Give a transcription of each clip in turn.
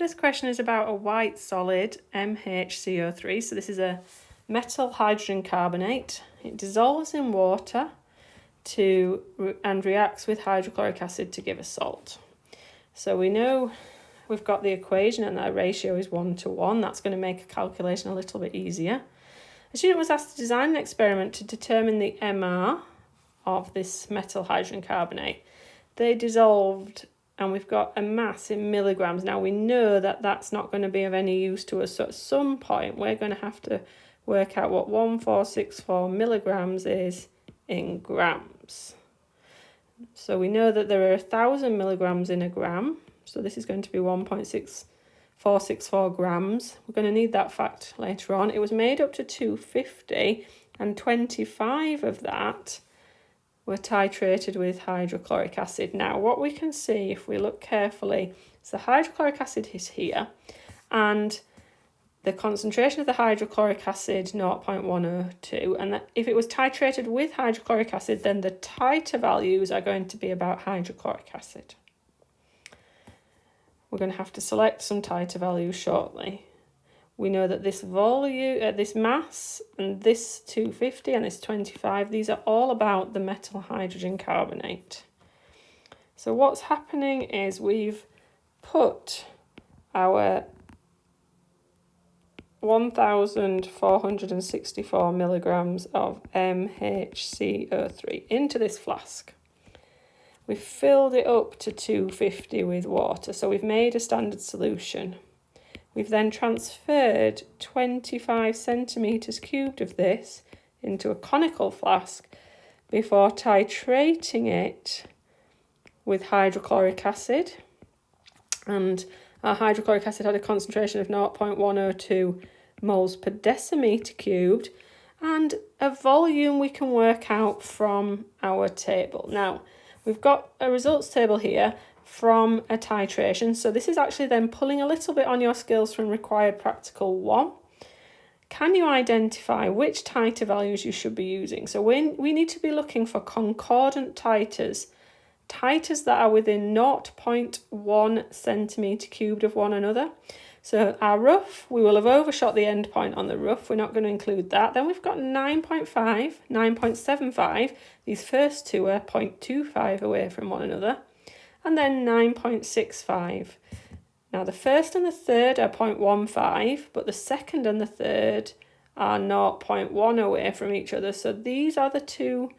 this question is about a white solid, MHCO3. So this is a metal hydrogen carbonate. It dissolves in water and reacts with hydrochloric acid to give a salt. So we know we've got the equation and that ratio is 1:1. That's going to make a calculation a little bit easier. A student was asked to design an experiment to determine the MR of this metal hydrogen carbonate. They dissolved and we've got a mass in milligrams. Now we know that that's not going to be of any use to us, so at some point we're going to have to work out what 1464 milligrams is in grams. So we know that there are 1,000 milligrams in a gram, so this is going to be 1.6464 grams. We're going to need that fact later on. It was made up to 250 and 25 of that were titrated with hydrochloric acid. Now, what we can see if we look carefully is the hydrochloric acid is here, and the concentration of the hydrochloric acid 0.102, and that if it was titrated with hydrochloric acid, then the titer values are going to be about hydrochloric acid. We're going to have to select some titer values shortly. We know that this volume, this mass, and this 250 and this 25, these are all about the metal hydrogen carbonate. So what's happening is we've put our 1,464 milligrams of MHCO3 into this flask. We've filled it up to 250 with water, so we've made a standard solution. We've then transferred 25 centimetres cubed of this into a conical flask before titrating it with hydrochloric acid. And our hydrochloric acid had a concentration of 0.102 moles per decimetre cubed and a volume we can work out from our table. Now, we've got a results table here from a titration. So this is actually then pulling a little bit on your skills from required practical 1. Can you identify which titer values you should be using? So we need to be looking for concordant titers that are within 0.1 centimetre cubed of one another. So our rough, we will have overshot the end point on the rough. We're not going to include that. Then we've got 9.5, 9.75. These first two are 0.25 away from one another. And then 9.65. Now the first and the third are 0.15, but the second and the third are 0.1 away from each other. So these are the two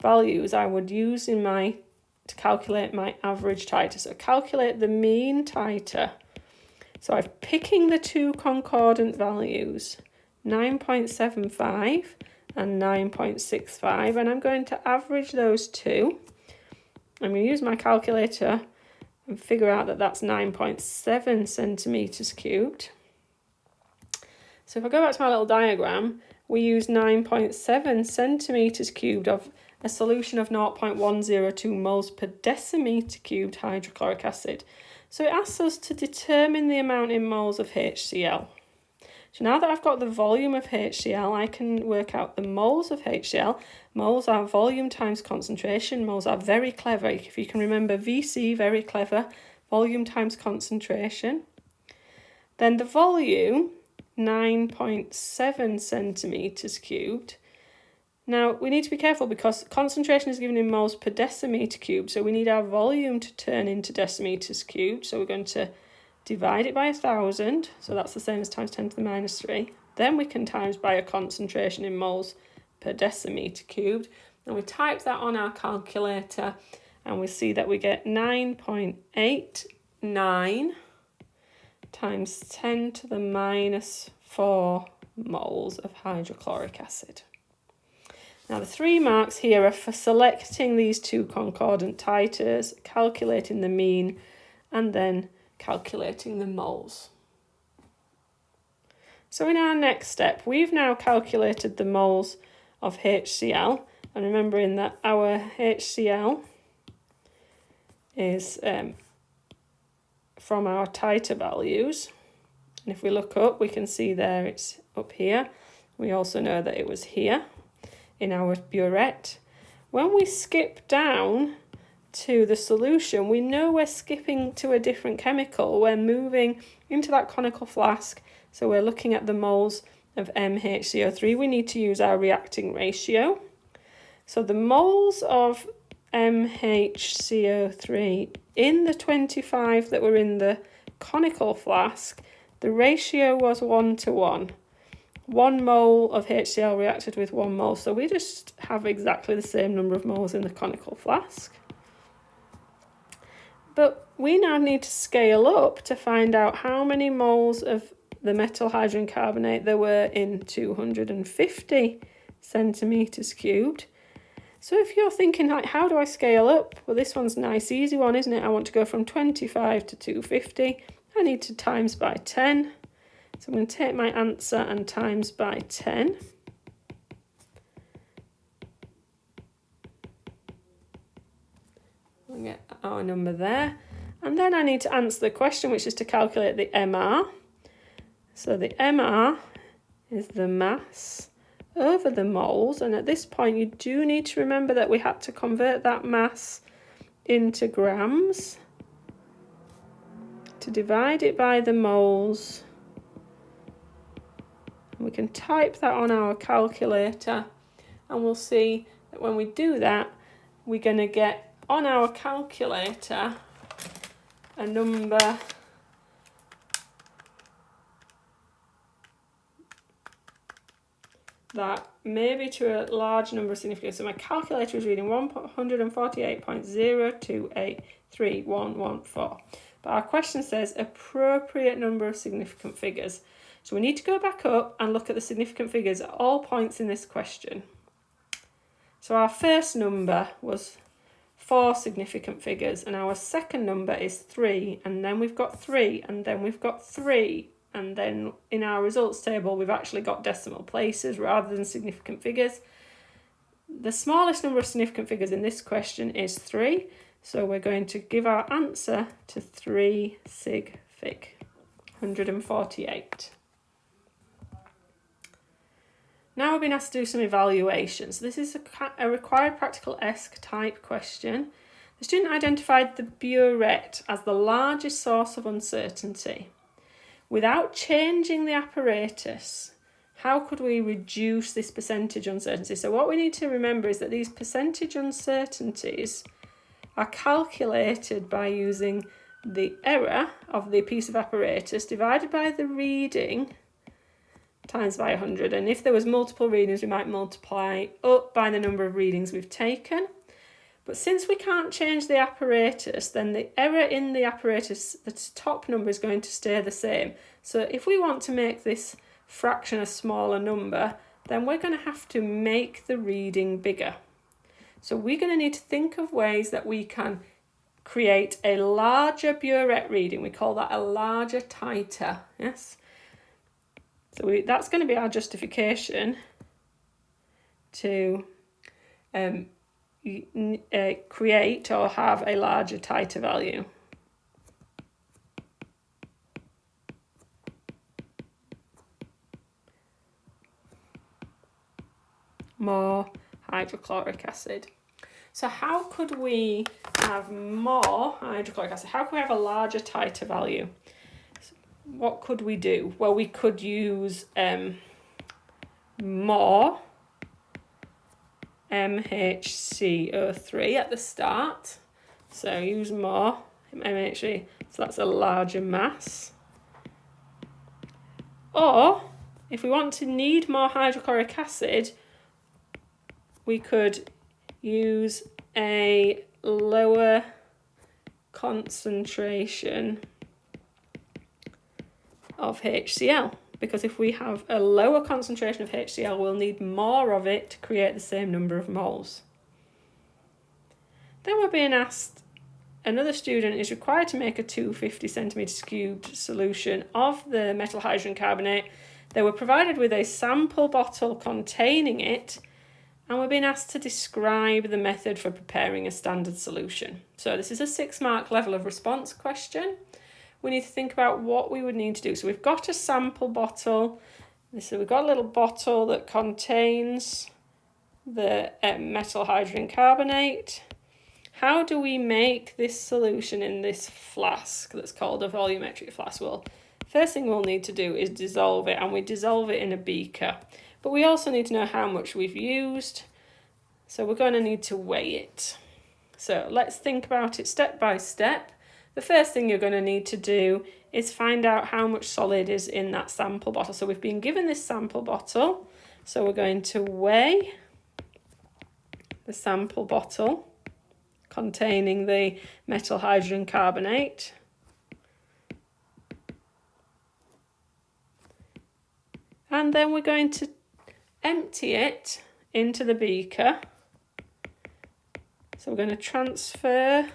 values I would use to calculate my average titer. So calculate the mean titer. So I'm picking the two concordant values, 9.75 and 9.65, and I'm going to average those two. I'm going to use my calculator and figure out that that's 9.7 centimetres cubed. So if I go back to my little diagram, we use 9.7 centimetres cubed of a solution of 0.102 moles per decimetre cubed hydrochloric acid. So it asks us to determine the amount in moles of HCl. So now that I've got the volume of HCl, I can work out the moles of HCl. Moles are volume times concentration. Moles are very clever. If you can remember VC, very clever. Volume times concentration. Then the volume, 9.7 centimetres cubed. Now, we need to be careful because concentration is given in moles per decimetre cubed, so we need our volume to turn into decimetres cubed. So we're going to divide it by 1,000, so that's the same as times 10 to the minus 3. Then we can times by a concentration in moles per decimetre cubed. And we type that on our calculator and we see that we get 9.89 times 10 to the minus 4 moles of hydrochloric acid. Now the 3 marks here are for selecting these two concordant titers, calculating the mean, and then calculating the moles. So in our next step, we've now calculated the moles of HCl, and remembering that our HCl is from our titer values. And if we look up, we can see there it's up here. We also know that it was here in our burette. When we skip down to the solution, we know we're skipping to a different chemical. We're moving into that conical flask. So we're looking at the moles of MHCO3. We need to use our reacting ratio. So the moles of MHCO3 in the 25 that were in the conical flask, the ratio was 1:1. 1 mole of HCl reacted with 1 mole. So we just have exactly the same number of moles in the conical flask. But we now need to scale up to find out how many moles of the metal hydrogen carbonate there were in 250 centimetres cubed. So if you're thinking, like, how do I scale up? Well, this one's a nice, easy one, isn't it? I want to go from 25 to 250. I need to times by 10. So I'm going to take my answer and times by 10. We'll get our number there. And then I need to answer the question, which is to calculate the MR. So the MR is the mass over the moles. And at this point, you do need to remember that we had to convert that mass into grams to divide it by the moles. We can type that on our calculator, and we'll see that when we do that, we're going to get on our calculator a number that may be to a large number of significance. So my calculator is reading 148.0283114. But our question says appropriate number of significant figures. So we need to go back up and look at the significant figures at all points in this question. So our first number was 4 significant figures, and our second number is 3, and then we've got 3, and then we've got 3, and then in our results table we've actually got decimal places rather than significant figures. The smallest number of significant figures in this question is 3, so we're going to give our answer to 3 sig fig, 148. Now we've been asked to do some evaluations. This is a required practical ESC type question. The student identified the burette as the largest source of uncertainty. Without changing the apparatus, how could we reduce this percentage uncertainty? So what we need to remember is that these percentage uncertainties are calculated by using the error of the piece of apparatus divided by the reading times by 100, and if there was multiple readings we might multiply up by the number of readings we've taken. But since we can't change the apparatus, then the error in the apparatus, the top number, is going to stay the same. So if we want to make this fraction a smaller number, then we're going to have to make the reading bigger. So we're going to need to think of ways that we can create a larger burette reading. We call that a larger titer, yes? So that's going to be our justification to create or have a larger titer value. More hydrochloric acid. So how could we have more hydrochloric acid? How could we have a larger titer value? What could we do? Well, we could use more MHCO3 at the start. So use more MHC, so that's a larger mass. Or if we want to need more hydrochloric acid, we could use a lower concentration of HCl, because if we have a lower concentration of HCl, we'll need more of it to create the same number of moles. Then we're being asked, another student is required to make a 250 centimetres cubed solution of the metal hydrogen carbonate. They were provided with a sample bottle containing it, and we're being asked to describe the method for preparing a standard solution. So this is a 6-mark level of response question. We need to think about what we would need to do. So we've got a sample bottle. So we've got a little bottle that contains the metal hydrogen carbonate. how do we make this solution in this flask that's called a volumetric flask? Well, first thing we'll need to do is dissolve it, and we dissolve it in a beaker. But we also need to know how much we've used, so we're going to need to weigh it. So let's think about it step by step. The first thing you're going to need to do is find out how much solid is in that sample bottle. So we've been given this sample bottle, so we're going to weigh the sample bottle containing the metal hydrogen carbonate. And then we're going to empty it into the beaker. So we're going to transfer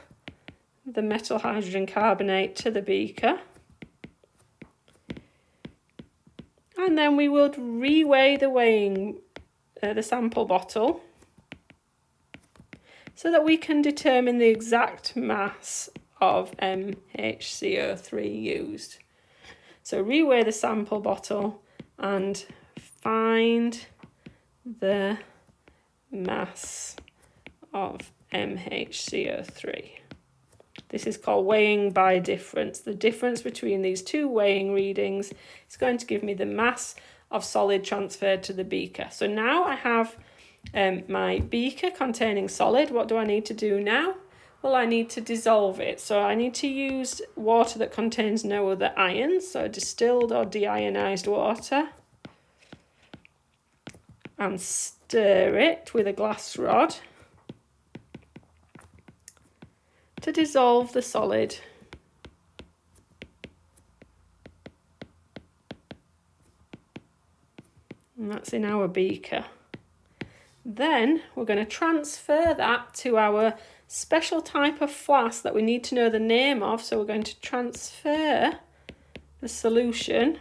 the metal hydrogen carbonate to the beaker. And then we would reweigh the sample bottle so that we can determine the exact mass of MHCO3 used. So reweigh the sample bottle and find the mass of MHCO3. This is called weighing by difference. The difference between these two weighing readings is going to give me the mass of solid transferred to the beaker. So now I have my beaker containing solid. What do I need to do now? Well, I need to dissolve it. So I need to use water that contains no other ions, so distilled or deionized water, and stir it with a glass rod to dissolve the solid. And that's in our beaker. Then we're going to transfer that to our special type of flask that we need to know the name of. So we're going to transfer the solution,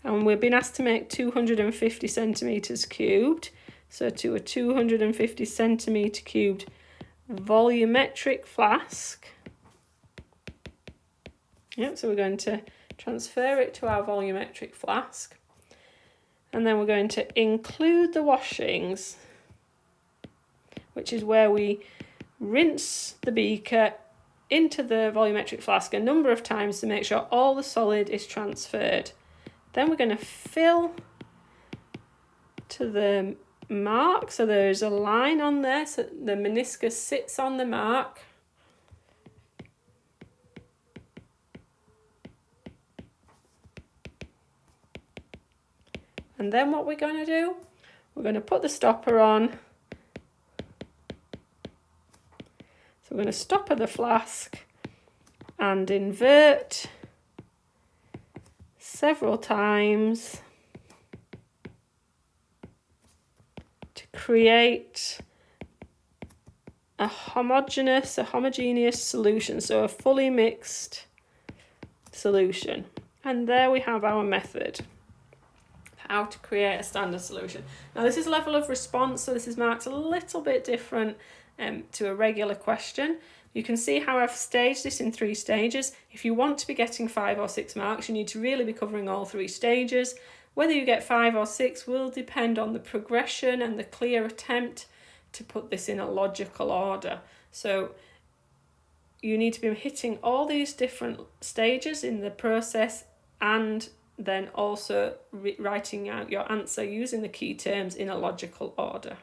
and we've been asked to make 250 centimetres cubed. So to a 250 centimetre cubed volumetric flask. Yep, so we're going to transfer it to our volumetric flask. And then we're going to include the washings, which is where we rinse the beaker into the volumetric flask a number of times to make sure all the solid is transferred. Then we're going to fill to the mark, so there's a line on there, so the meniscus sits on the mark. And then what we're going to do, we're going to put the stopper on. So we're going to stopper the flask and invert several times to create a homogeneous solution, so a fully mixed solution. And there we have our method, how to create a standard solution. Now this is level of response, so this is marked a little bit different to a regular question. You can see how I've staged this in 3 stages. If you want to be getting 5 or 6 marks, you need to really be covering all 3 stages. Whether you get 5 or 6 will depend on the progression and the clear attempt to put this in a logical order. So you need to be hitting all these different stages in the process, and then also writing out your answer using the key terms in a logical order.